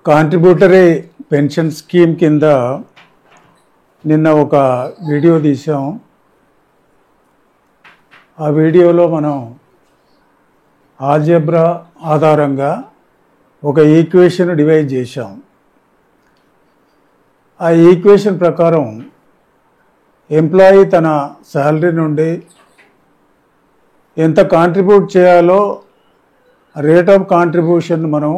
Contributory pension scheme కింద నిన్న ఒక వీడియో తీసాం. ఆ వీడియోలో మనం ఆల్జీబ్రా ఆధారంగా ఒక ఈక్వేషన్ డివైడ్ చేశాం. ఆ ఈక్వేషన్ ప్రకారం ఎంప్లాయీ తన శాలరీ నుండి ఎంత కాంట్రిబ్యూట్ చేయాలో రేట్ ఆఫ్ కాంట్రిబ్యూషన్ మనం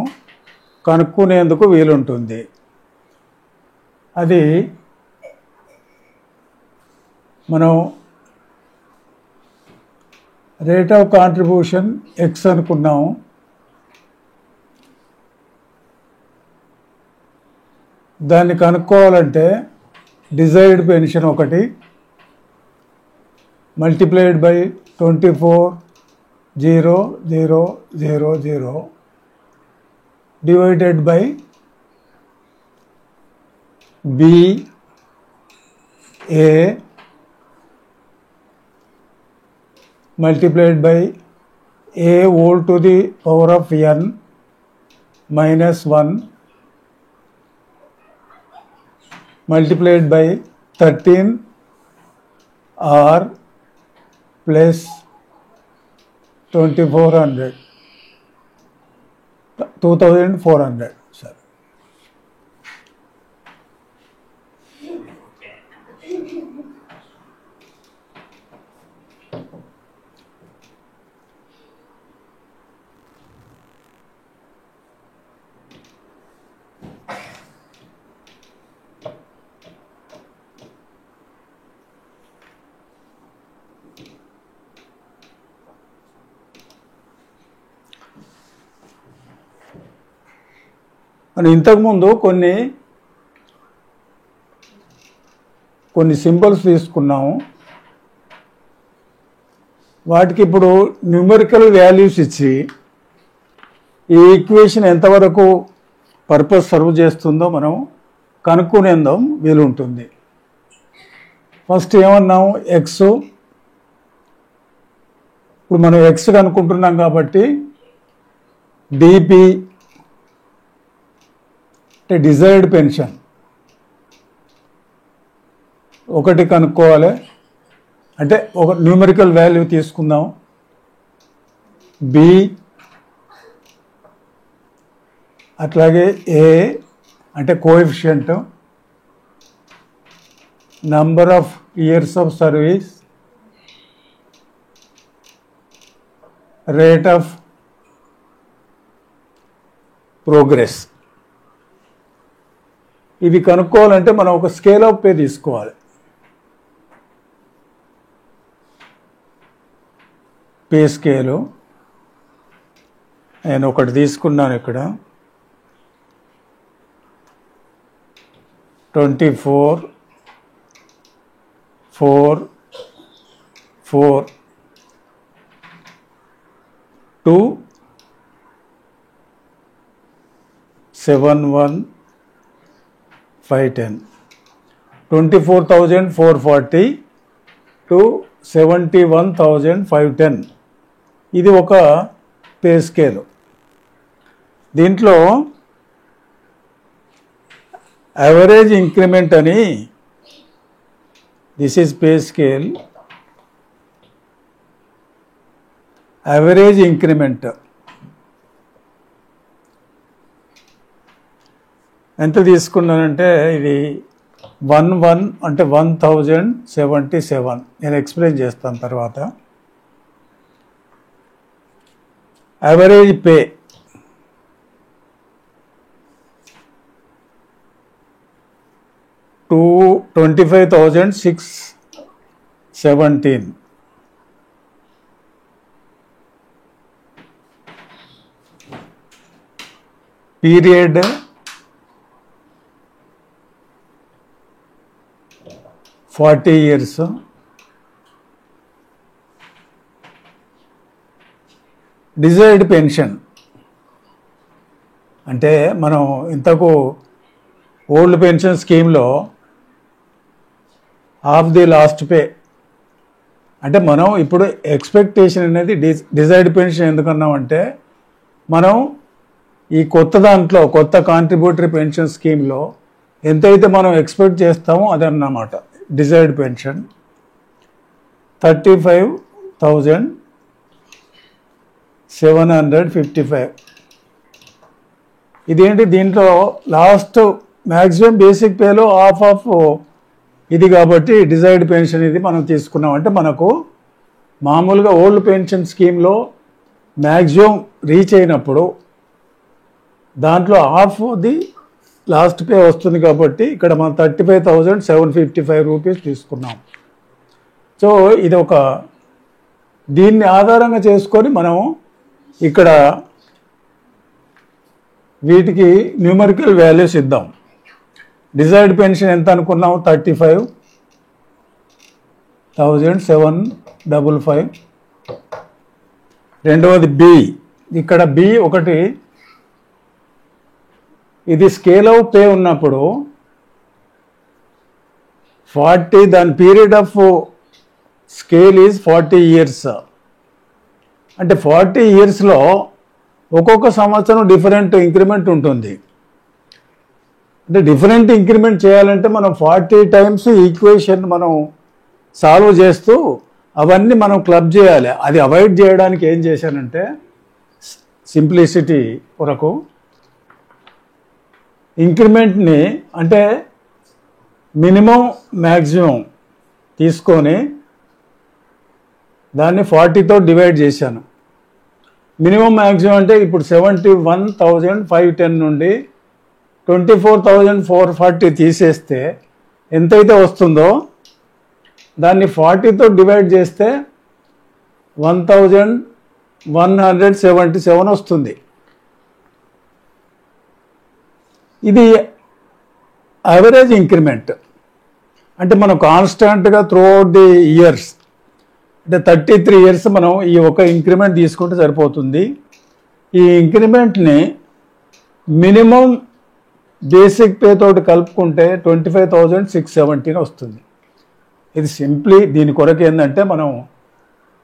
కనుక్కునేందుకు వీలుంటుంది. అది మనం రేట్ ఆఫ్ కాంట్రిబ్యూషన్ ఎక్స్ అనుకున్నాము. దాన్ని కనుక్కోవాలంటే డిజైర్డ్ పెన్షన్ ఒకటి multiplied by 24,0,0,0,0 divided by BA multiplied by A whole to the power of n minus 1 multiplied by 13 R plus 2400 2400. Sorry. మనం ఇంతకుముందు కొన్ని సింబల్స్ తీసుకున్నాము. వాటికి ఇప్పుడు న్యూమరికల్ వాల్యూస్ ఇచ్చి ఈ ఈక్వేషన్ ఎంతవరకు పర్పస్ సర్వ్ చేస్తుందో మనం కనుక్కునేందాం వీలుంటుంది. ఫస్ట్ ఏమన్నాము, ఎక్స్. ఇప్పుడు మనం ఎక్స్ కనుక్కుంటున్నాం కాబట్టి డిపి అంటే డిజైర్డ్ పెన్షన్ ఒకటి కనుక్కోవాలి. అంటే ఒక న్యూమరికల్ వాల్యూ తీసుకుందాం. బి అట్లాగే ఏ అంటే coefficient, number of years of service, rate of progress. ఇవి కనుక్కోవాలంటే మనం ఒక స్కేల్ ఆఫ్ పే తీసుకోవాలి. పే స్కేలు నేను ఒకటి తీసుకున్నాను. ఇక్కడ 24,4,4 to 71,510. 24,440 to 71,510. ఇది ఒక పే స్కేల్. దీంట్లో యావరేజ్ ఇంక్రిమెంట్ అని, this is pay scale. Average increment ఎంత తీసుకున్నానంటే ఇది 11 అంటే 1077. నేను ఎక్స్ప్లెయిన్ చేస్తాను తర్వాత. Average pay 25,617. Period 40 years. Desired pension అంటే మనం ఇంతకు ఓల్డ్ పెన్షన్ స్కీమ్లో ఆఫ్ ది లాస్ట్ పే అంటే మనం ఇప్పుడు ఎక్స్పెక్టేషన్ అనేది డిజైర్డ్ పెన్షన్ ఎందుకన్నామంటే మనం ఈ కొత్త దాంట్లో కొత్త కాంట్రిబ్యూటరీ పెన్షన్ స్కీమ్లో ఎంతైతే మనం ఎక్స్పెక్ట్ చేస్తామో అదన్నమాట డిజైర్డ్ పెన్షన్ 35,755. ఇదేంటి దీంట్లో లాస్ట్ మ్యాక్సిమం బేసిక్ పేలో హాఫ్ ఆఫ్ ఇది కాబట్టి డిజైర్డ్ పెన్షన్ ఇది మనం తీసుకున్నాం. అంటే మనకు మామూలుగా ఓల్డ్ పెన్షన్ స్కీమ్లో మ్యాక్సిమం రీచ్ అయినప్పుడు దాంట్లో హాఫ్ ది లాస్ట్ పే వస్తుంది కాబట్టి ఇక్కడ మనం 35,755 రూపీస్ తీసుకున్నాం. సో ఇది ఒక దీన్ని ఆధారంగా చేసుకొని మనం ఇక్కడ వీటికి న్యూమరికల్ వాల్యూస్ ఇద్దాం. డిజైర్డ్ పెన్షన్ ఎంత అనుకున్నాం? 35,755. రెండవది బి. ఇక్కడ బి ఒకటి, ఇది స్కేల్ ఆఫ్ పే ఉన్నప్పుడు 40, దాని period of scale is 40 years. అంటే 40 yearsలో ఒక్కొక్క సంవత్సరం డిఫరెంట్ ఇంక్రిమెంట్ ఉంటుంది. అంటే డిఫరెంట్ ఇంక్రిమెంట్ చేయాలంటే మనం 40 times ఈక్వేషన్ మనం సాల్వ్ చేస్తూ అవన్నీ మనం క్లబ్ చేయాలి. అది అవాయిడ్ చేయడానికి ఏం చేశానంటే సింప్లిసిటీ కొరకు ఇంక్రిమెంట్ని అంటే మినిమం మ్యాక్సిమం తీసుకొని దాన్ని 40తో డివైడ్ చేశాను. మినిమం మ్యాక్సిమం అంటే ఇప్పుడు 71,510 నుండి 24,440 తీసేస్తే ఎంతైతే వస్తుందో దాన్ని 40తో డివైడ్ చేస్తే 1,177 వస్తుంది. ఇది యావరేజ్ ఇంక్రిమెంట్. అంటే మనం కాన్స్టాంట్గా త్రూ అవుట్ ది ఇయర్స్ అంటే 33 years మనం ఈ ఒక ఇంక్రిమెంట్ తీసుకుంటే సరిపోతుంది. ఈ ఇంక్రిమెంట్ని మినిమం బేసిక్ పే తోటి కలుపుకుంటే 25,617 వస్తుంది. ఇది సింప్లీ దీని కొరకు ఏంటంటే మనం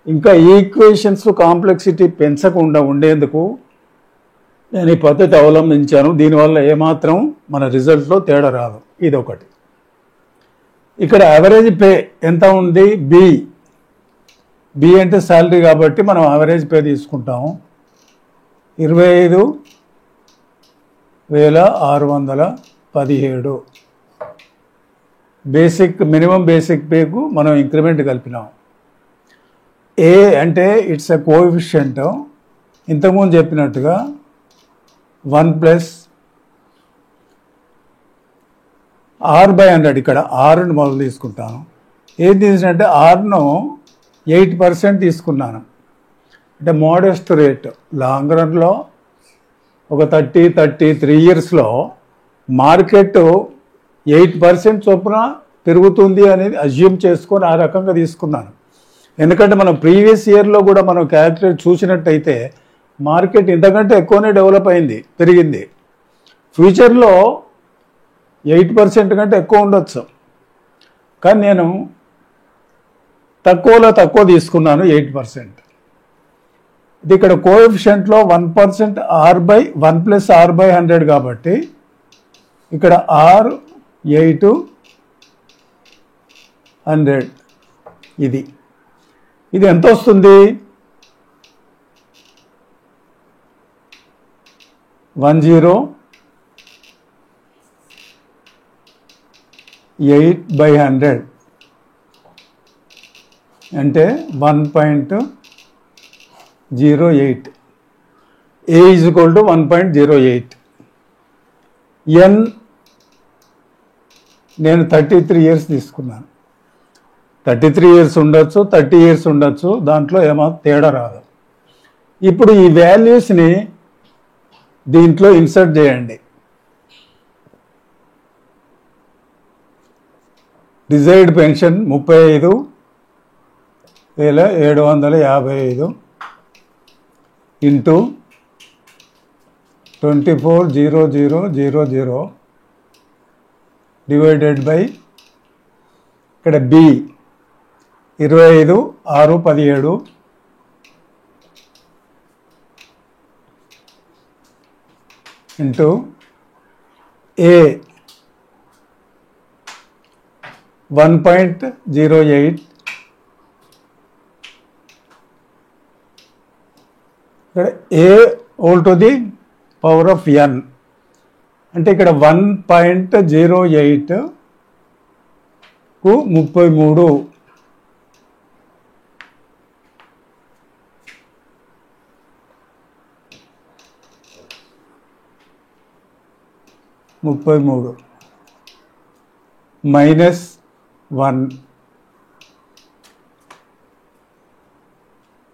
ఇంకా ఈక్వేషన్స్ కాంప్లెక్సిటీ పెంచకుండా ఉండేందుకు నేను ఈ పద్ధతి అవలంబించాను. దీనివల్ల ఏమాత్రం మన రిజల్ట్లో తేడా రాదు. ఇది ఒకటి. ఇక్కడ యావరేజ్ పే ఎంత ఉంది? బి. బి అంటే శాలరీ కాబట్టి మనం యావరేజ్ పే తీసుకుంటాము. 25,617 బేసిక్ మినిమం బేసిక్ పేకు మనం ఇంక్రిమెంట్ కలిపినాం. ఏ అంటే ఇట్స్ ఎ కోఎఫిషియంట్. ఇంతకుముందు చెప్పినట్టుగా 1 + R/100. ఇక్కడ ఆర్ని మొదలు తీసుకుంటాను. ఏది తీసినట్టే ఆర్ను 8% తీసుకున్నాను. అంటే మోడెస్ట్ రేట్. లాంగ్ రన్లో ఒక 33 yearsలో మార్కెట్ 8% చొప్పున పెరుగుతుంది అనేది అజ్యూమ్ చేసుకొని ఆ రకంగా తీసుకున్నాను. ఎందుకంటే మనం ప్రీవియస్ ఇయర్లో కూడా మనం క్యాల్కులేట్ చూసినట్టయితే మార్కెట్ ఇంతకంటే ఎక్కువనే డెవలప్ అయింది, పెరిగింది. ఫ్యూచర్లో 8% కంటే ఎక్కువ ఉండొచ్చు. కానీ నేను తక్కువలో తక్కువ తీసుకున్నాను 8%. ఇది ఇక్కడ కోఎఫిషియంట్లో 1% R/1 + R/100 కాబట్టి ఇక్కడ R 800. ఇది ఎంత వస్తుంది? 108/100 అంటే 1.08. A = 1.08. N నేను 33 years తీసుకున్నాను. 33 years ఉండొచ్చు, 30 years ఉండొచ్చు, దాంట్లో ఏమాత్రం తేడా రాదు. ఇప్పుడు ఈ వాల్యూస్ని దీంట్లో ఇన్సర్ట్ చేయండి. Desired pension 35,755 into 24,0000 divided by ఇక్కడ బి 25,617 ఇంటూ ఏ 1.08 ఇక్కడ A whole to the power of N అంటే ఇక్కడ 1.08 కు 33 -1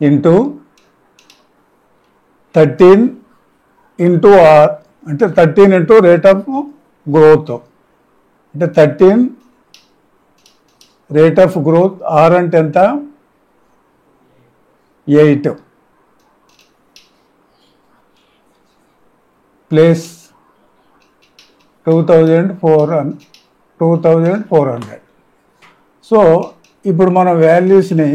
ఇంటూ 13 ఇంటూ ఆర్ అంటే 13 ఇంటూ రేట్ ఆఫ్ గ్రోత్ అంటే 13 రేట్ ఆఫ్ గ్రోత్ ఆర్ అంటే ఎంత 8 ప్లస్ 2400. సో ఇప్పుడు మనం వాల్యూస్ని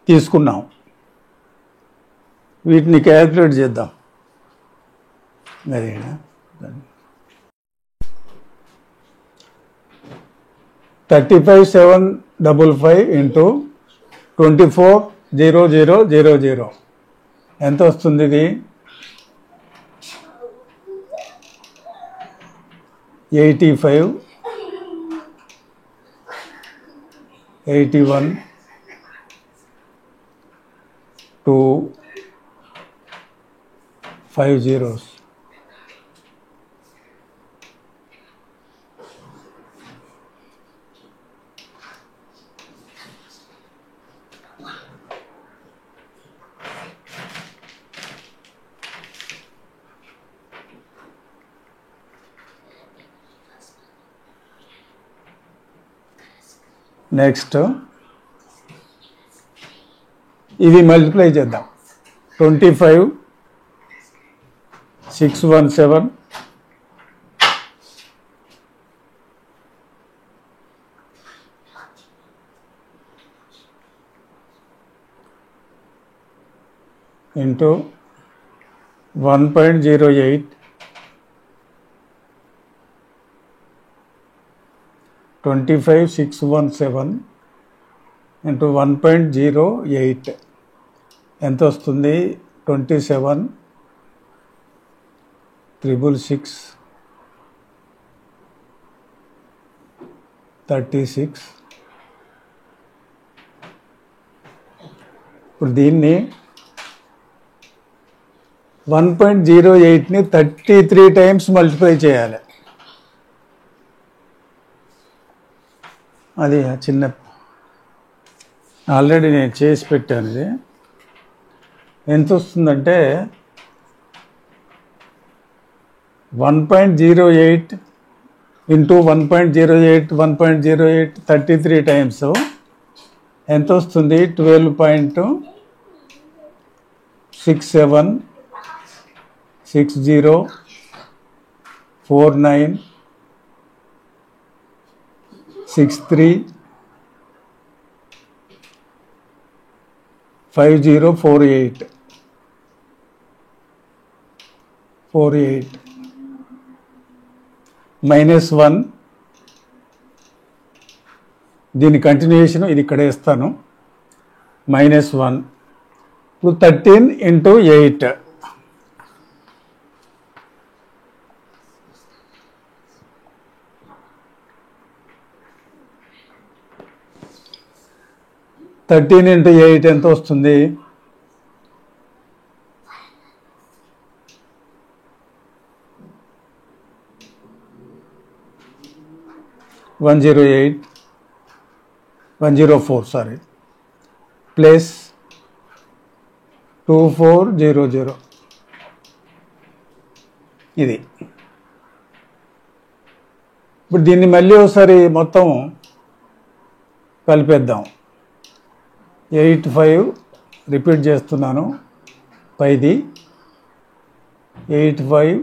తీసుకున్నాం, వీటిని క్యాలిక్యులేట్ చేద్దాం. మరి 35,755 ఇంటూ 24,00,00 ఎంత వస్తుంది? ఇది 85, 81, 2, 5 zeros. నెక్స్ట్ ఇది మల్టిప్లై చేద్దాం. 25,617 ఇంటూ 1.08 25,617 ఇంటూ 1.08 ఎంత వస్తుంది? 27,666 36. ఇప్పుడు దీన్ని 1.08ని 33 టైమ్స్ మల్టిప్లై చేయాలి. అది చిన్న ఆల్రెడీ నేను చేసి పెట్టాను. ఇది ఎంత వస్తుందంటే 1.08 ఇంటూ 1.08 33 టైమ్స్ ఎంత వస్తుంది? 12.676049 63 5048 -1 దీని కంటిన్యూషన్ ఇది ఇక్కడ వేస్తాను. -1 ఇప్పుడు 13 ఇంటూ 8 13 ఇంటూ 8 ఎంత వస్తుంది? 104 ప్లస్ 2400 ఇది. ఇప్పుడు దీన్ని మళ్ళీ ఒకసారి మొత్తం కలిపేద్దాం. 85 రిపీట్ చేస్తున్నాను, 10 85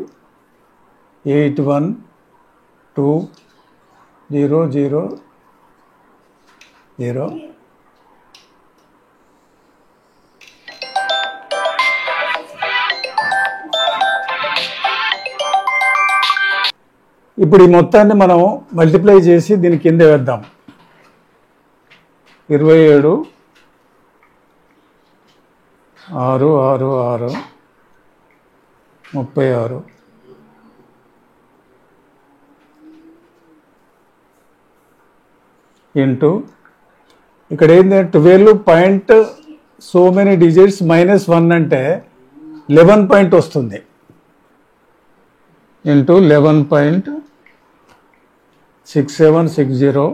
81 2 0 0 0. ఇప్పుడు ఈ మొత్తాన్ని మనం మల్టిప్లై చేసి దీని కింద వేద్దాం. 27 6 6 6 36 ఇంటూ ఇక్కడ ఏంటంటే 12 పాయింట్ సో మెనీ డిజిట్స్ -1 అంటే 11 పాయింట్ వస్తుంది. ఇంటూ 11.6760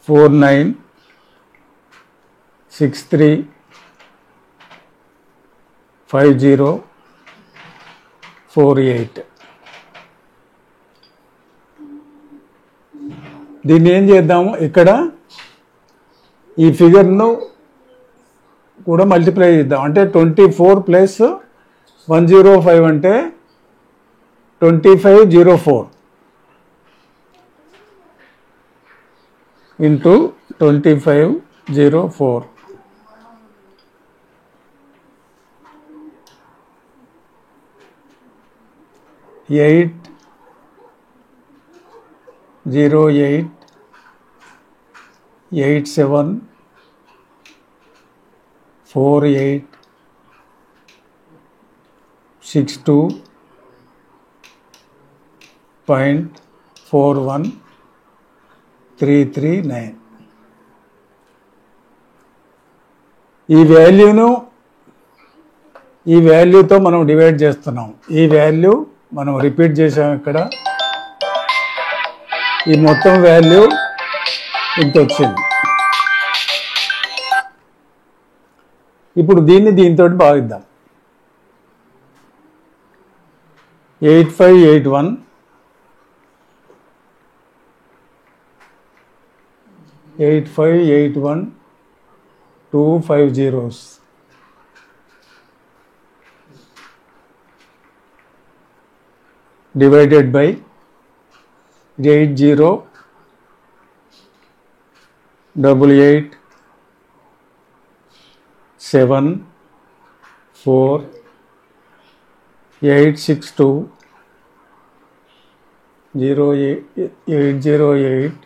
4963 5048. దీన్ని ఏం చేద్దాము, ఇక్కడ ఈ ఫిగర్ను కూడా మల్టిప్లై చేద్దాం. అంటే 24 ప్లస్ 105 అంటే 2504 ఇంటూ 2504 808 87 48 62.41339. ఈ వాల్యూతో మనం డివైడ్ చేస్తున్నాం. ఈ వాల్యూ మనం రిపీట్ చేసాం. ఇక్కడ ఈ మొత్తం వాల్యూ ఇంత వచ్చింది. ఇప్పుడు దీన్ని దీంతో భాగిద్దాం. 8581 2 5 zeros divided by 80 88 7 4 862 808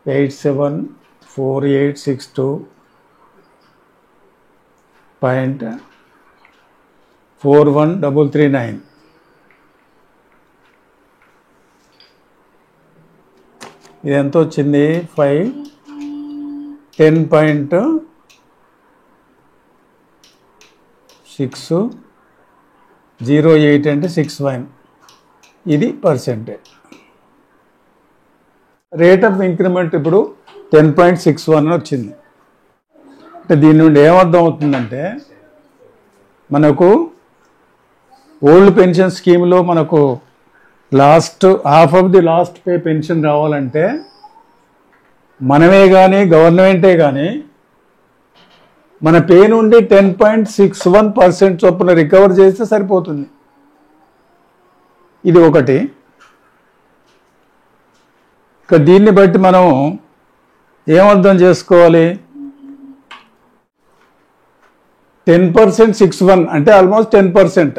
874862.41339. ఇది ఎంత వచ్చింది? 10.608 అంటే 61. ఇది పర్సెంటేజ్. రేట్ ఆఫ్ ఇంక్రిమెంట్ ఇప్పుడు 10.61 వచ్చింది. అంటే దీని నుండి ఏమర్థం అవుతుందంటే, మనకు ఓల్డ్ పెన్షన్ స్కీమ్లో మనకు half of the last pay pension రావాలంటే మనమే కానీ గవర్నమెంటే కానీ మన పే నుండి 10.61% చొప్పున రికవర్ చేస్తే సరిపోతుంది. ఇది ఒకటి. ఇక దీన్ని బట్టి మనం ఏమర్థం చేసుకోవాలి? 10% 61 అంటే ఆల్మోస్ట్ 10%.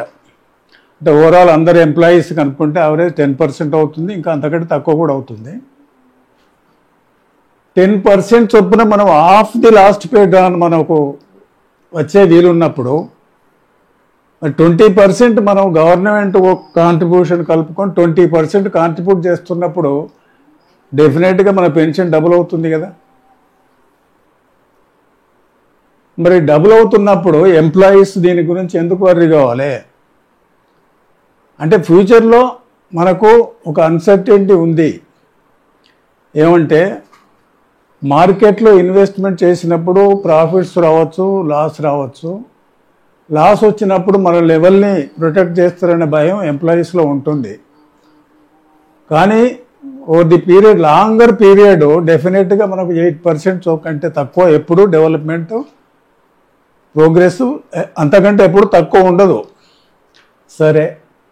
అంటే ఓవరాల్ అందరు ఎంప్లాయీస్ కనుక్కుంటే యావరేజ్ 10% అవుతుంది. ఇంకా అంతకంటే తక్కువ కూడా అవుతుంది. 10% చొప్పున మనం హాఫ్ ది లాస్ట్ పే మనకు వచ్చే వీలున్నప్పుడు 20% మనం గవర్నమెంట్ కాంట్రిబ్యూషన్ కలుపుకొని 20% కాంట్రిబ్యూట్ చేస్తున్నప్పుడు డెఫినెట్గా మన పెన్షన్ డబుల్ అవుతుంది కదా. మరి డబుల్ అవుతున్నప్పుడు ఎంప్లాయీస్ దీని గురించి ఎందుకు వర్రీ కావాలి? అంటే ఫ్యూచర్లో మనకు ఒక అన్సర్టెనిటీ ఉంది. ఏమంటే మార్కెట్లో ఇన్వెస్ట్మెంట్ చేసినప్పుడు ప్రాఫిట్స్ రావచ్చు, లాస్ రావచ్చు. లాస్ వచ్చినప్పుడు మన లెవెల్ని ప్రొటెక్ట్ చేస్తారనే భయం ఎంప్లాయీస్లో ఉంటుంది. కానీ over the period, longer period డెఫినెట్గా మనకు 8% కంటే తక్కువ ఎప్పుడు డెవలప్మెంట్ ప్రోగ్రెస్ అంతకంటే ఎప్పుడు తక్కువ ఉండదు. సరే,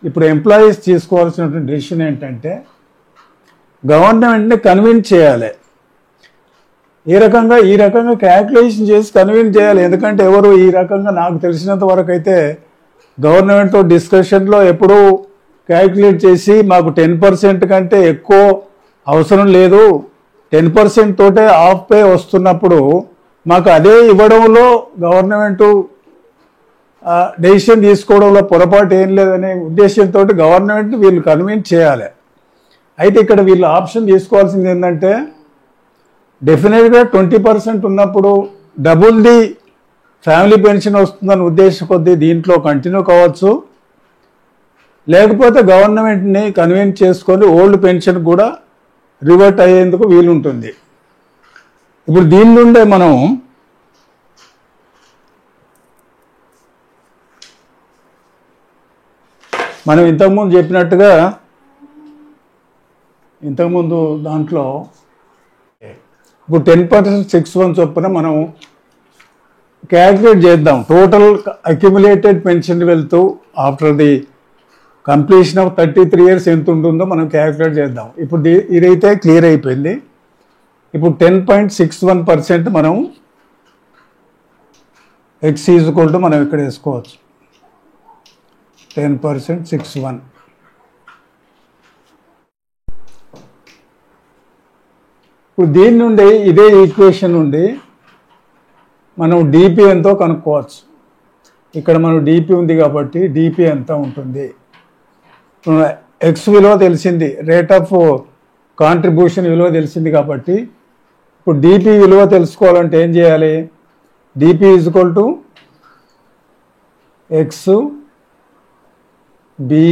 ఇప్పుడు ఎంప్లాయీస్ తీసుకోవాల్సినటువంటి డెసిషన్ ఏంటంటే గవర్నమెంట్ని కన్విన్స్ చేయాలి. ఈ రకంగా క్యాల్కులేషన్ చేసి కన్విన్స్ చేయాలి. ఎందుకంటే ఎవరు ఈ రకంగా నాకు తెలిసినంత వరకు అయితే గవర్నమెంట్తో డిస్కషన్లో ఎప్పుడూ క్యాల్కులేట్ చేసి మాకు 10% కంటే ఎక్కువ అవసరం లేదు, 10% తోటే ఆఫ్ పే వస్తున్నప్పుడు మాకు అదే ఇవ్వడంలో గవర్నమెంటు డెసిషన్ తీసుకోవడంలో పొరపాటు ఏం లేదనే ఉద్దేశంతో గవర్నమెంట్ వీళ్ళు కన్విన్స్ చేయాలి. అయితే ఇక్కడ వీళ్ళు ఆప్షన్ తీసుకోవాల్సింది ఏంటంటే డెఫినెట్గా 20% ఉన్నప్పుడు డబుల్ ది ఫ్యామిలీ పెన్షన్ వస్తుందని ఉద్దేశం కొద్దీ దీంట్లో కంటిన్యూ కావచ్చు, లేకపోతే గవర్నమెంట్ని కన్విన్స్ చేసుకొని ఓల్డ్ పెన్షన్ కూడా రివర్ట్ అయ్యేందుకు వీలుంటుంది. ఇప్పుడు దీని నుండే మనం ఇంతకుముందు చెప్పినట్టుగా ఇంతకుముందు దాంట్లో ఇప్పుడు 10% 6 చొప్పున మనం క్యాల్కులేట్ చేద్దాం. Total accumulated pension wealth after the completion of 33 years ఎంత ఉంటుందో మనం క్యాల్కులేట్ చేద్దాం. ఇప్పుడు ఇదైతే క్లియర్ అయిపోయింది. ఇప్పుడు 10.61% మనం ఎక్స్ ఈజ్వల్ టు మనం ఇక్కడ వేసుకోవచ్చు. 10.61. ఇప్పుడు దీని నుండి ఇదే ఈక్వేషన్ నుండి మనం డిపి ఎంతో కనుక్కోవచ్చు. ఇక్కడ మనం డిపి ఉంది కాబట్టి డిపి ఎంత ఉంటుంది, ఎక్స్ విలువ తెలిసింది, రేట్ ఆఫ్ కాంట్రిబ్యూషన్ విలువ తెలిసింది కాబట్టి ఇప్పుడు డిపి విలువ తెలుసుకోవాలంటే ఏం చేయాలి? DP equal to x b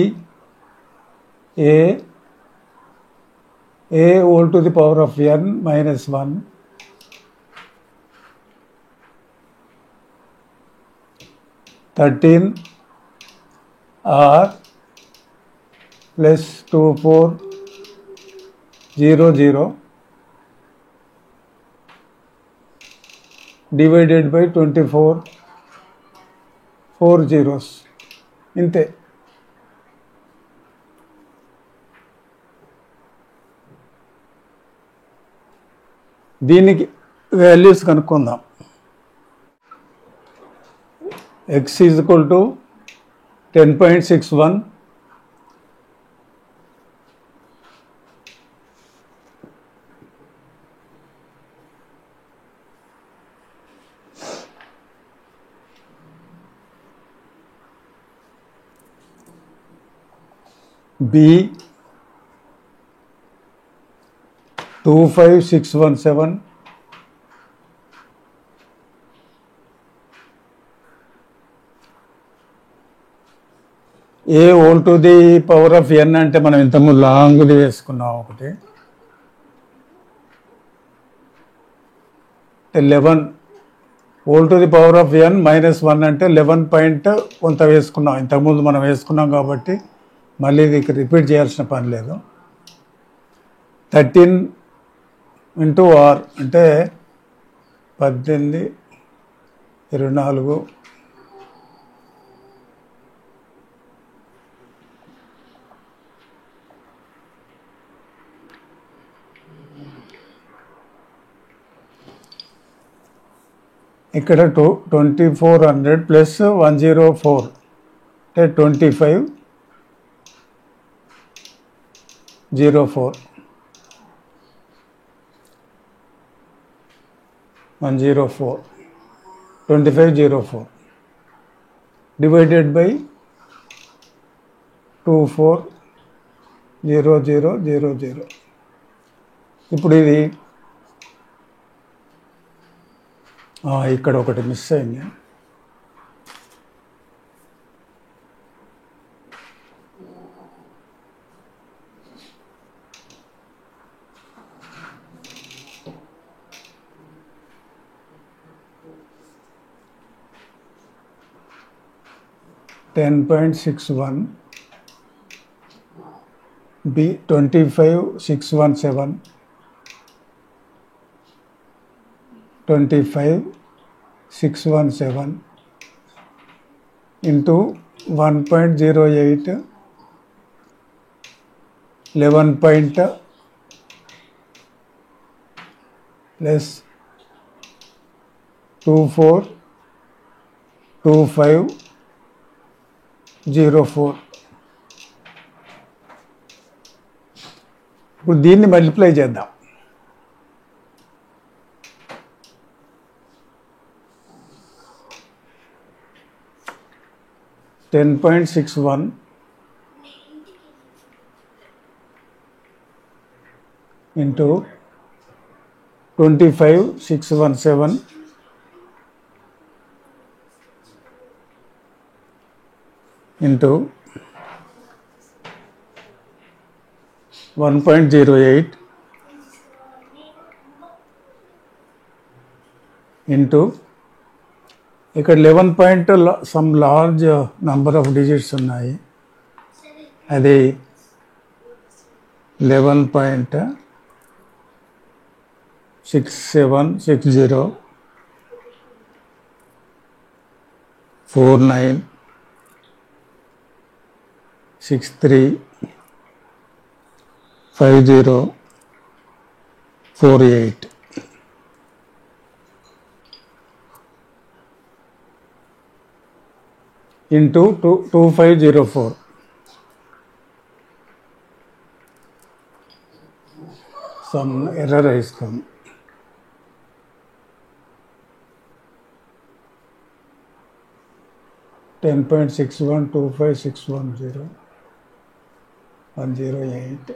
a whole to the power of n minus 1 13 r plus 2400 divided by 24 4 zeros ఇంతే. దీనికి వాల్యూస్ కనుక్కుందాం. X equal to 10.61 b 25617 a whole to the power of n అంటే మనం ఇంతకుముందు లాంగ్ది వేసుకున్నాం ఒకటి 11 whole to the power of n minus 1 అంటే 11 పాయింట్ కొంత వేసుకున్నాం, ఇంతకుముందు మనం వేసుకున్నాం కాబట్టి మళ్ళీ ఇది రిపీట్ చేయాల్సిన పని లేదు. 13 ఇంటూ ఆర్ అంటే 18 24 ఇక్కడ 2400 ప్లస్ 104 అంటే 2504 104 2504 divided by 240000. ఇప్పుడు ఇది ఇక్కడ ఒకటి మిస్ అయింది. $10.61 B 25617 25617 into 1.08 11 point less 2425 0.04. ఇప్పుడు దీన్ని మల్టిప్లై చేద్దాం. $10.61 into 25,617 into 1.08 into ఇక్కడ 11 point some large number of digits ఉన్నాయి. అది 11.6760 49 63 50 48. into 2504. Some error has come. $10.6125,610 108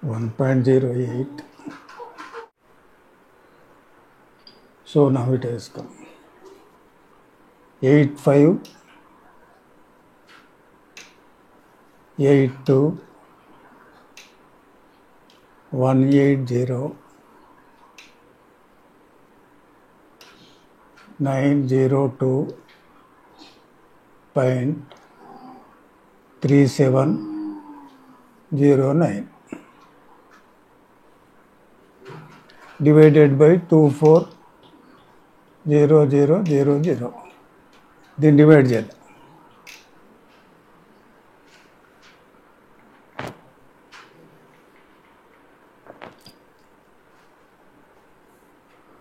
1.08. So now it has come 85 82 180 902.3709 divided by 240000. దీన్ని డివైడ్ చేద్దాం.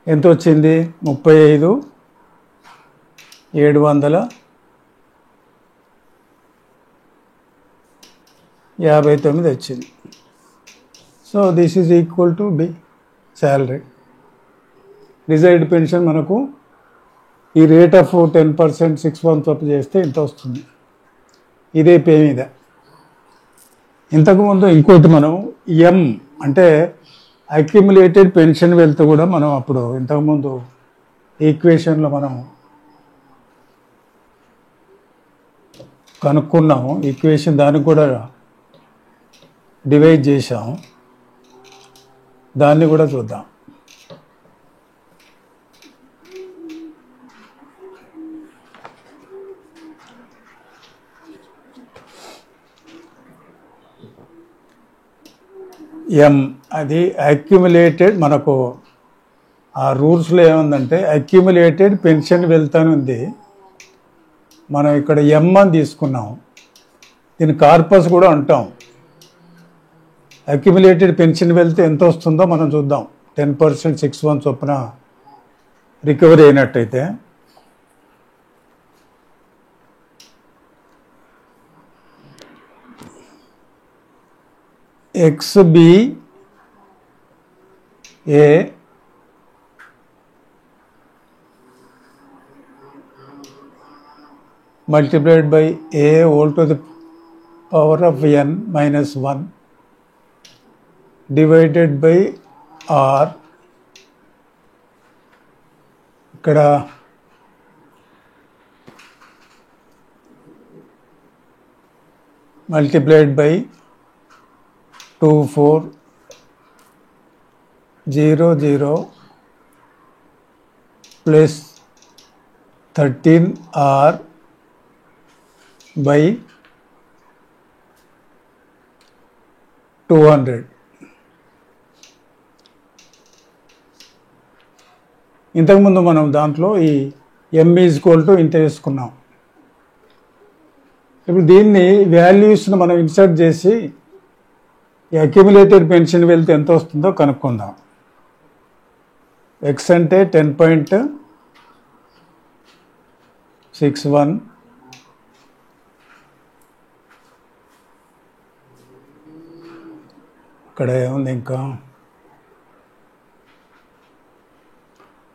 ఎంత వచ్చింది? 35,759 వచ్చింది. So this is equal to be salary. Desired pension మనకు ఈ రేట్ ఆఫ్ 10% 6 months అప్ చేస్తే ఇంత వస్తుంది. ఇదే పే మీద. ఇంతకుముందు ఇంకోటి మనం ఎం అంటే అక్యుములేటెడ్ పెన్షన్ వెల్త్ కూడా మనం అప్పుడు ఇంతకుముందు ఈక్వేషన్లో మనం కనుక్కున్నాము. ఈక్వేషన్ దానికి కూడా డివైడ్ చేసాము. దాన్ని కూడా చూద్దాం. ఎం అది అక్యుములేటెడ్, మనకు ఆ రూల్స్లో ఏముందంటే అక్యుములేటెడ్ పెన్షన్ వెల్త్ అని ఉంది. మనం ఇక్కడ ఎం అని తీసుకున్నాం. దీని కార్పస్ కూడా అంటాం. అక్యుములేటెడ్ పెన్షన్ వెల్త్ ఎంత వస్తుందో మనం చూద్దాం. 10% 6 months చొప్పున రికవరీ అయినట్టయితే XBA multiplied by A whole to the power of n minus 1 divided by R. ఇక్కడ multiplied by 2400 plus 13R by 200. ఇంతకుముందు మనం దాంట్లో ఈ m = ఇంత వేసుకున్నాం. ఇప్పుడు దీన్ని వాల్యూస్ను మనం ఇన్సర్ట్ చేసి ఈ అక్యుములేటెడ్ పెన్షన్ వెల్త్ ఎంత వస్తుందో కనుక్కుందాం. ఎక్స్ అంటే 10.61, ఇక్కడ ఏముంది ఇంకా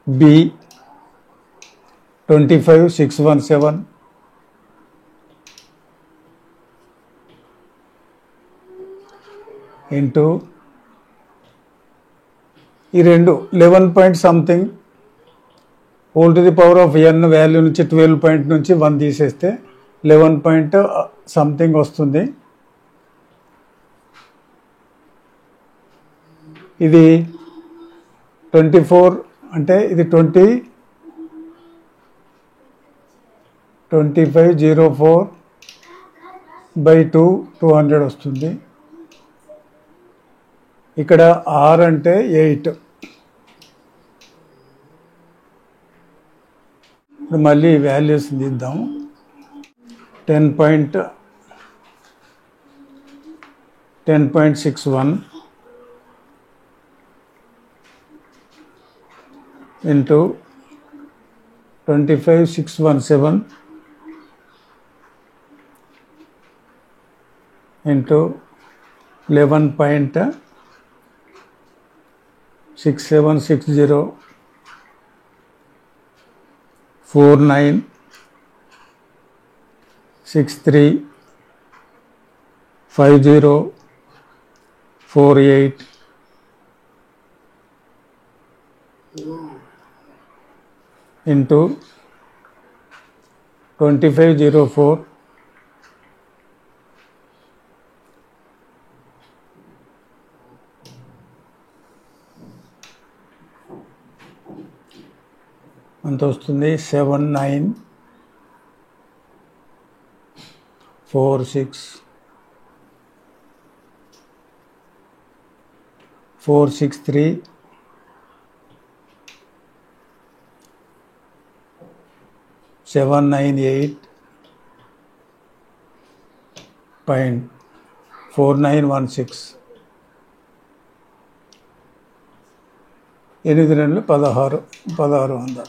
బి 25,617 ఇంటూ ఈ రెండు 11 point something whole to the power of n value నుంచి 12 పాయింట్ నుంచి 1 తీసేస్తే 11 పాయింట్ సంథింగ్ వస్తుంది. ఇది 24 అంటే ఇది 2504/200 వస్తుంది. ఇక్కడ ఆర్ అంటే 8. ఇప్పుడు మళ్ళీ వాల్యూస్ తీద్దాం. 10.61 ఇంటూ 25,617 ఇంటూ 11.6760 49635048 ఇంటూ 2504 అంత వస్తుంది. 79463,798.4916 8×2 = 1600.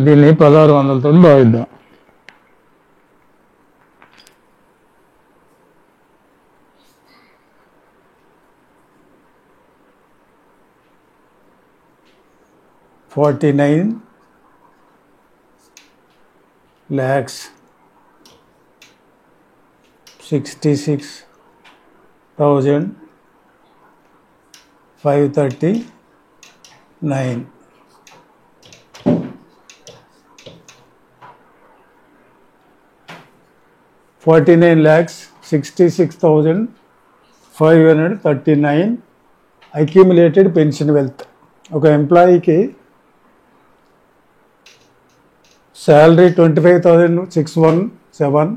దీన్ని 1600తో భావిద్దాం. $49,66,539. 49,66,539 అక్యూములేటెడ్ పెన్షన్ వెల్త్. ఒక ఎంప్లాయీకి శాలరీ 25,617,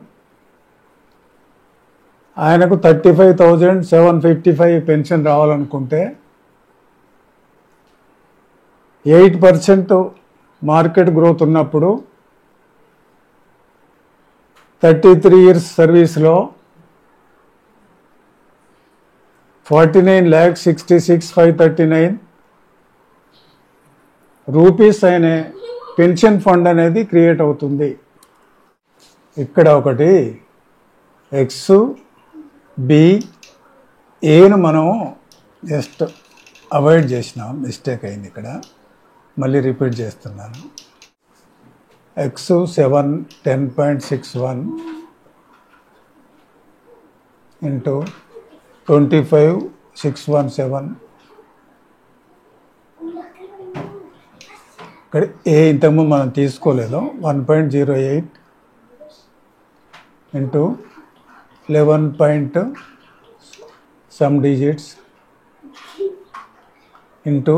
ఆయనకు 35,755 పెన్షన్ రావాలనుకుంటే 8% మార్కెట్ గ్రోత్ ఉన్నప్పుడు 33 years సర్వీస్లో 49,66,539 రూపీస్ అనే పెన్షన్ ఫండ్ అనేది క్రియేట్ అవుతుంది. ఇక్కడ ఒకటి ఎక్స్ బి ఏను మనం జస్ట్ అవాయిడ్ చేసినాం, మిస్టేక్ అయింది. ఇక్కడ మళ్ళీ రిపీట్ చేస్తున్నాను. X 10.61 into 25,617. ఇక్కడ ఏ ఇంతకుముందు మనం తీసుకోలేదు. 1.08 into 11 some digits into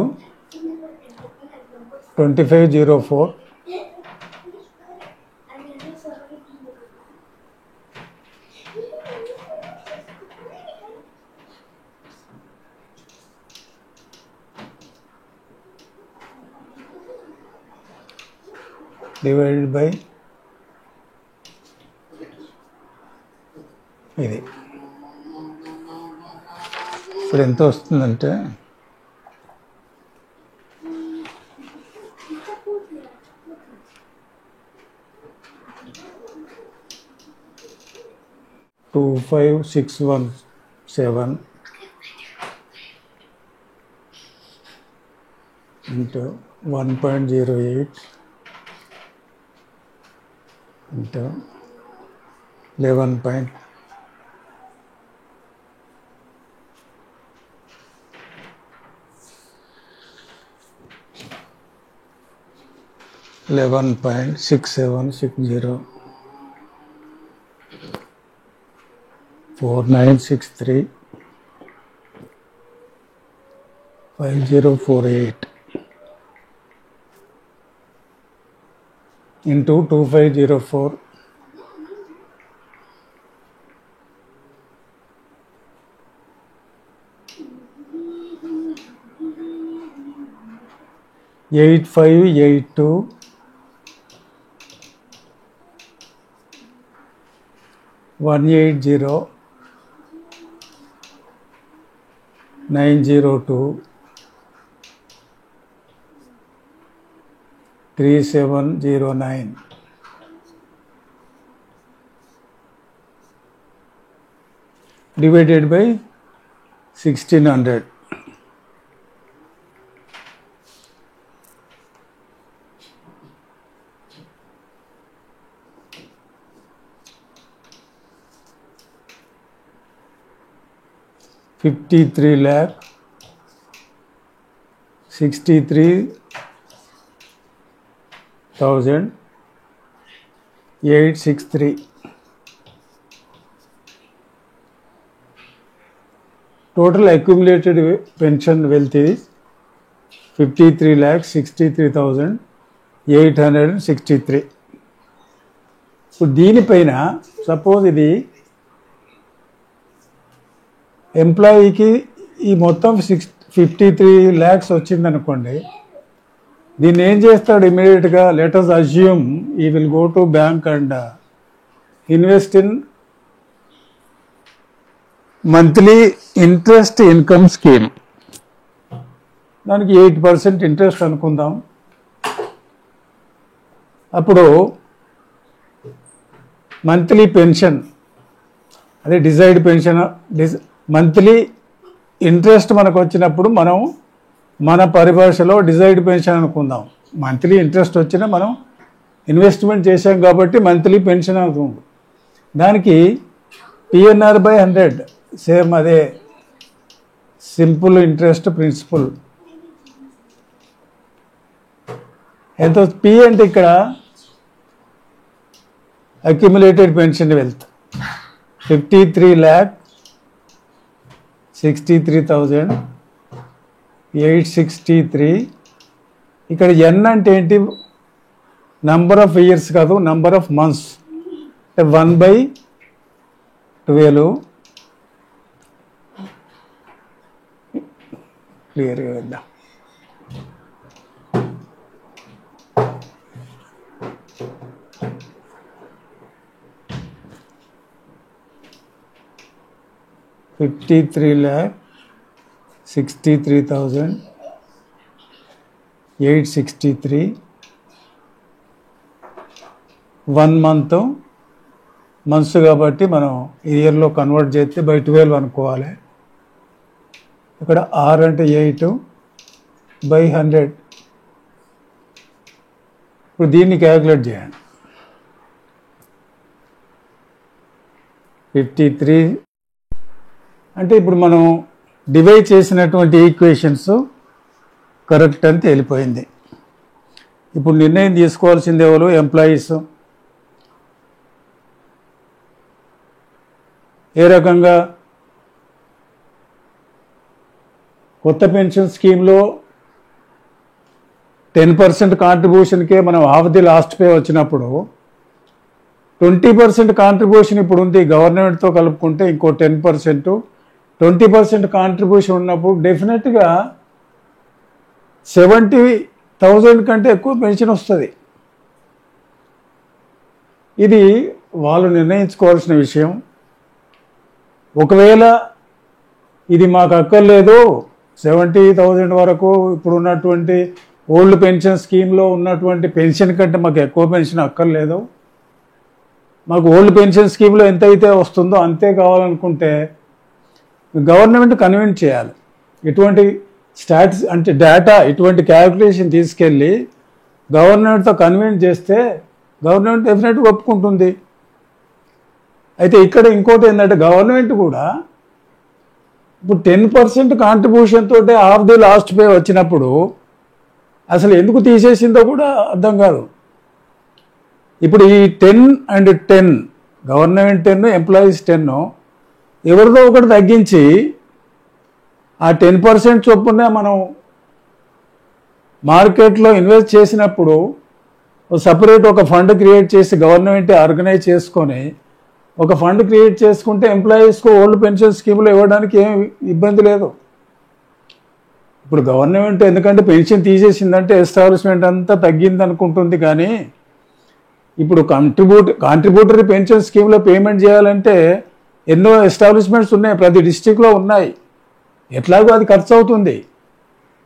2504 divided by ఇది ఇప్పుడు ఎంత వస్తుందంటే $25,617 into 1.08 into 11. 11.6760 4963 5048 into 2504 8582 180 902 3709 divided by 1600. $53,63,863. Total accumulated pension wealth is 53,63,863. ఇప్పుడు దీనిపైన సపోజ్ ఇది ఎంప్లాయీకి ఈ మొత్తం 53 lakhs వచ్చిందనుకోండి, దీన్ని ఏం చేస్తాడు ఇమీడియట్గా? Let us assume he will go to bank and invest in monthly interest income scheme. దానికి 8% ఇంట్రెస్ట్ అనుకుందాం. అప్పుడు మంత్లీ పెన్షన్, అదే డిజైర్డ్ పెన్షన్, మంత్లీ ఇంట్రెస్ట్ మనకు వచ్చినప్పుడు మనం మన పరిభాషలో డిజైర్డ్ పెన్షన్ అనుకుందాం. మంత్లీ ఇంట్రెస్ట్ వచ్చినా మనం ఇన్వెస్ట్మెంట్ చేశాం కాబట్టి మంత్లీ పెన్షన్ అవుతుంది. దానికి PNR/100 సేమ్ అదే సింపుల్ ఇంట్రెస్ట్ ప్రిన్సిపల్. ఎంత P అంటే ఇక్కడ అక్యుములేటెడ్ పెన్షన్ వెల్త్ 53,63,863. ఇక్కడ N అంటే ఏంటి? నంబర్ ఆఫ్ ఇయర్స్ కాదు, నంబర్ ఆఫ్ మంత్స్. అంటే 1/12 క్లియర్గా వెళ్దాం. $53,63,863. 1 month మంత్స్ కాబట్టి మనం ఇయర్లో కన్వర్ట్ చేస్తే by 12 అనుకోవాలి. ఇక్కడ R అంటే 8/100. ఇప్పుడు దీన్ని క్యాలిక్యులేట్ చేయండి. 53 అంటే ఇప్పుడు మనం డివైడ్ చేసినటువంటి ఈక్వేషన్స్ కరెక్ట్ అని తేలిపోయింది. ఇప్పుడు నిర్ణయం తీసుకోవాల్సింది ఎవరు? ఎంప్లాయీస్. ఏ రకంగా? కొత్త పెన్షన్ స్కీమ్లో 10% కాంట్రిబ్యూషన్కే మనం హాఫ్ ది లాస్ట్ పే వచ్చినప్పుడు 20% కాంట్రిబ్యూషన్ ఇప్పుడు ఉంది గవర్నమెంట్తో కలుపుకుంటే, ఇంకో 10%, 20% కాంట్రిబ్యూషన్ ఉన్నప్పుడు డెఫినెట్గా 70,000 కంటే ఎక్కువ పెన్షన్ వస్తుంది. ఇది వాళ్ళు నిర్ణయించుకోవాల్సిన విషయం. ఒకవేళ ఇది మాకు అక్కర్లేదు, 70,000 వరకు ఇప్పుడు ఉన్నటువంటి ఓల్డ్ పెన్షన్ స్కీమ్లో ఉన్నటువంటి పెన్షన్ కంటే మాకు ఎక్కువ పెన్షన్ అక్కర్లేదు, మాకు ఓల్డ్ పెన్షన్ స్కీమ్లో ఎంత అయితే వస్తుందో అంతే కావాలనుకుంటే గవర్నమెంట్ కన్విన్స్ చేయాలి. ఇటువంటి స్టాట్స్ అంటే డేటా, ఇటువంటి క్యాల్కులేషన్ తీసుకెళ్ళి గవర్నమెంట్తో కన్విన్స్ చేస్తే గవర్నమెంట్ డెఫినెట్గా ఒప్పుకుంటుంది. అయితే ఇక్కడ ఇంకోటి ఏంటంటే గవర్నమెంట్ కూడా ఇప్పుడు 10% కాంట్రిబ్యూషన్ తోటే ఆఫ్ ది లాస్ట్ పే వచ్చినప్పుడు అసలు ఎందుకు తీసేసిందో కూడా అర్థం కాదు. ఇప్పుడు ఈ 10 and 10 గవర్నమెంట్ 10 ఎంప్లాయీస్ 10 ఎవరిదో ఒకటి తగ్గించి ఆ 10% చొప్పున మనం మార్కెట్లో ఇన్వెస్ట్ చేసినప్పుడు సపరేట్ ఒక ఫండ్ క్రియేట్ చేసి గవర్నమెంట్ ఆర్గనైజ్ చేసుకొని ఒక ఫండ్ క్రియేట్ చేసుకుంటే ఎంప్లాయీస్కు ఓల్డ్ పెన్షన్ స్కీమ్లో ఇవ్వడానికి ఏం ఇబ్బంది లేదు. ఇప్పుడు గవర్నమెంట్ ఎందుకంటే పెన్షన్ తీసేసిందంటే ఎస్టాబ్లిష్మెంట్ అంతా తగ్గింది అనుకుంటుంది, కానీ ఇప్పుడు కాంట్రిబ్యూటరీ పెన్షన్ స్కీమ్లో పేమెంట్ చేయాలంటే ఎన్నో ఎస్టాబ్లిష్మెంట్స్ ఉన్నాయి, ప్రతి డిస్టిక్లో ఉన్నాయి. ఎట్లాగో అది ఖర్చు అవుతుంది.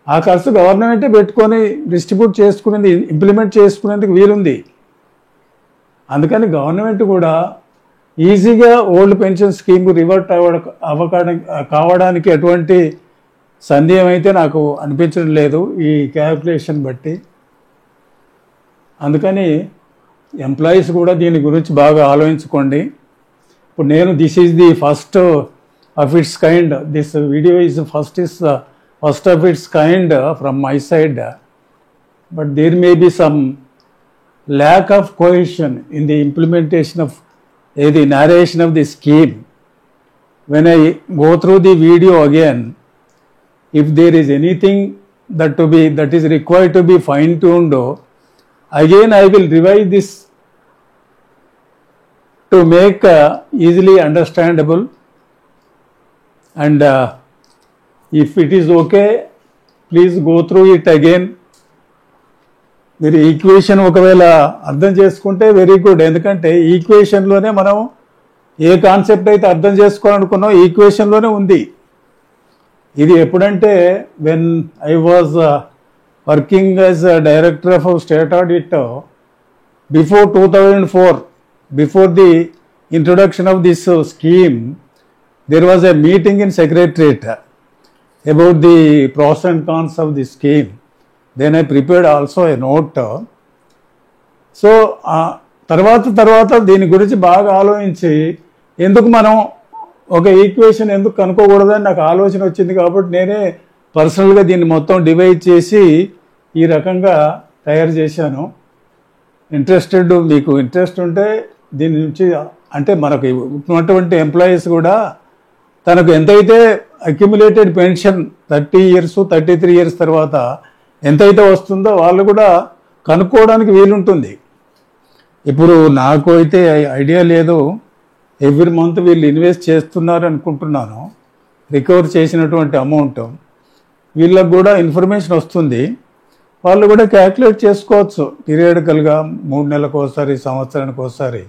ఆ ఖర్చు గవర్నమెంటే పెట్టుకొని డిస్ట్రిబ్యూట్ చేసుకునేది, ఇంప్లిమెంట్ చేసుకునేందుకు వీలుంది. అందుకని గవర్నమెంట్ కూడా ఈజీగా ఓల్డ్ పెన్షన్ స్కీమ్కు రివర్ట్ కావడానికి ఎటువంటి సందేహం అయితే నాకు అనిపించడం లేదు ఈ క్యాల్కులేషన్ బట్టి. అందుకని ఎంప్లాయీస్ కూడా దీని గురించి బాగా ఆలోచించుకోండి. ఇప్పుడు నేను this is the first of its kind, this video is first of its kind from my side, but there may be some lack of cohesion in the implementation of the narration of the scheme. When I go through the video again, if there is anything that is required to be fine-tuned, again I will revise this to make easily understandable, and if it is okay, please go through it again. మీరు equation ఒకవేళ అర్థం చేసుకుంటే very good, ఎందుకంటే ఈక్వేషన్లోనే మనం ఏ concept అయితే అర్థం చేసుకోవాలనుకున్నాం ఈక్వేషన్లోనే ఉంది. ఇది ఎప్పుడంటే when I was working as director of state audit before 2004, before the introduction of this scheme, there was a meeting in secretariat about the pros and cons of the scheme. Then I prepared also a note. So తర్వాత దీని గురించి బాగా ఆలోచించి ఎందుకు మనం ఒక equation ఎందుకు కనుక్కోకూడదని నాకు ఆలోచన వచ్చింది. కాబట్టి నేనే పర్సనల్గా దీన్ని మొత్తం డివైడ్ చేసి ఈ రకంగా తయారు చేశాను. మీకు ఇంట్రెస్ట్ ఉంటే దీని నుంచి, అంటే మనకు ఉన్నటువంటి ఎంప్లాయీస్ కూడా తనకు ఎంతైతే అక్యుములేటెడ్ పెన్షన్ 30 years 33 years తర్వాత ఎంతైతే వస్తుందో వాళ్ళు కూడా కనుక్కోవడానికి వీలుంటుంది. ఇప్పుడు నాకు అయితే ఐడియా లేదు, ఎవ్రీ మంత్ వీళ్ళు ఇన్వెస్ట్ చేస్తున్నారు అనుకుంటున్నాను. రికవర్ చేసినటువంటి అమౌంట్ వీళ్ళకు కూడా ఇన్ఫర్మేషన్ వస్తుంది, వాళ్ళు కూడా క్యాల్కులేట్ చేసుకోవచ్చు. పీరియడికల్గా 3 నెలలకు ఒకసారి, సంవత్సరానికి ఒకసారి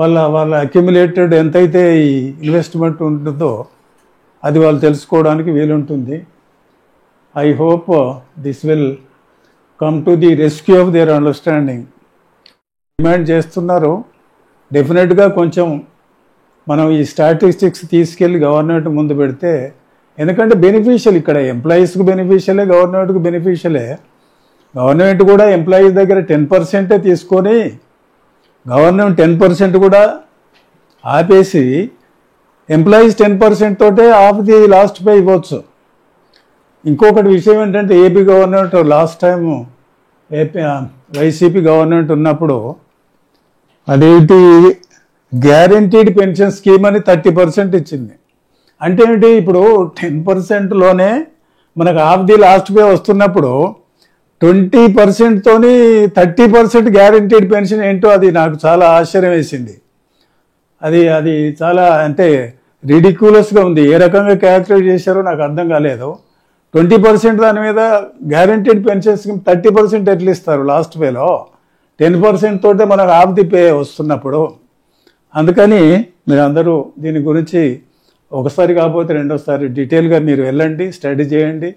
వాళ్ళ అక్యుములేటెడ్ ఎంతైతే ఈ ఇన్వెస్ట్మెంట్ ఉంటుందో అది వాళ్ళు తెలుసుకోవడానికి వీలుంటుంది. I hope this will come to the rescue of their understanding. Demand చేస్తున్నారు, డెఫినెట్గా కొంచెం మనం ఈ స్టాటిస్టిక్స్ తీసుకెళ్ళి గవర్నమెంట్ ముందు పెడితే, ఎందుకంటే బెనిఫిషియల్ ఇక్కడ ఎంప్లాయీస్కి బెనిఫిషియలే, గవర్నమెంట్కి బెనిఫిషియలే. గవర్నమెంట్ కూడా ఎంప్లాయీస్ దగ్గర 10% తీసుకొని గవర్నమెంట్ 10% కూడా ఆపేసి ఎంప్లాయీస్ 10% తోటే ఆఫ్ ది లాస్ట్ పే ఇవ్వచ్చు. ఇంకొకటి విషయం ఏంటంటే AP government last time YCP government ఉన్నప్పుడు అదేంటి గ్యారంటీడ్ పెన్షన్ స్కీమ్ అని 30% ఇచ్చింది. అంటే ఏంటి, ఇప్పుడు 10%లోనే మనకు ఆఫ్ ది లాస్ట్ పే వస్తున్నప్పుడు 20%తోని 30% గ్యారంటీడ్ పెన్షన్ ఏంటో అది నాకు చాలా ఆశ్చర్యం వేసింది. అది చాలా అంటే రిడిక్యులస్గా ఉంది. ఏ రకంగా క్యాల్కులేట్ చేశారో నాకు అర్థం కాలేదు. 20% దాని మీద గ్యారంటీడ్ పెన్షన్ స్కీమ్ 30% ఎట్లా ఇస్తారు లాస్ట్ పేలో, 10% తోటే మనకు ఆఫ్ ది పే వస్తున్నప్పుడు. అందుకని మీరు అందరూ దీని గురించి ఒకసారి కాకపోతే రెండోసారి డీటెయిల్గా మీరు వెళ్ళండి, స్టడీ చేయండి.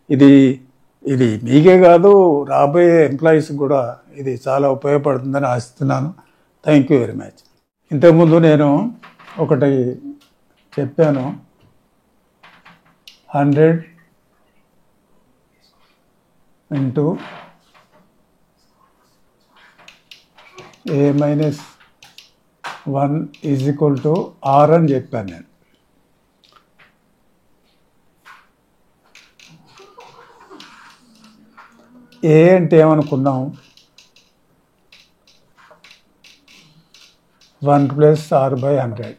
ఇది ఇది మీకే కాదు, రాబోయే ఎంప్లాయీస్కి కూడా ఇది చాలా ఉపయోగపడుతుందని ఆశిస్తున్నాను. Thank you very much. ఇంతకుముందు నేను ఒకటి చెప్పాను, 100 into a-1 is equal to r అని చెప్పాను నేను. ఏ అంటే ఏమనుకున్నాం, 1 + r/100.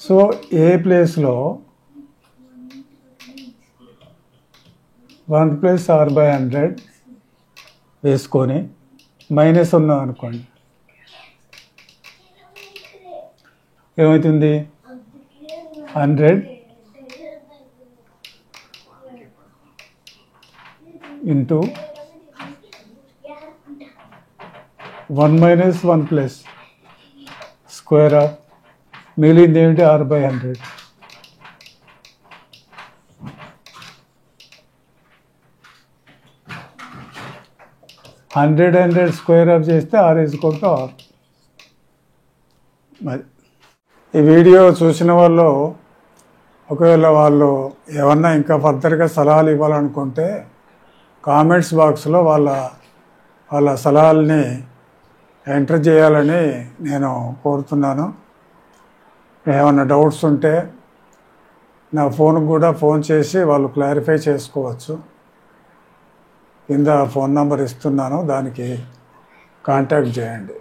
సో ఏ ప్లేస్లో 1 + r/100 వేసుకొని మైనస్ ఉన్నాం అనుకోండి, ఏమవుతుంది, 100 ఇంటూ 1 - 1 ప్లస్ స్క్వేర్ ఆఫ్ మిగిలింది ఏమిటి, r/100. హండ్రెడ్ స్క్వేర్ ఆఫ్ చేస్తే r = r. మరి ఈ వీడియో చూసిన వాళ్ళు ఒకవేళ వాళ్ళు ఏమన్నా ఇంకా ఫర్దర్గా సలహాలు ఇవ్వాలనుకుంటే కామెంట్స్ బాక్స్లో వాళ్ళ సలహాలని ఎంటర్ చేయాలని నేను కోరుతున్నాను. ఏమన్నా డౌట్స్ ఉంటే నా ఫోన్కి కూడా ఫోన్ చేసి వాళ్ళు క్లారిఫై చేసుకోవచ్చు. కింద ఫోన్ నంబర్ ఇస్తున్నాను, దానికి కాంటాక్ట్ చేయండి.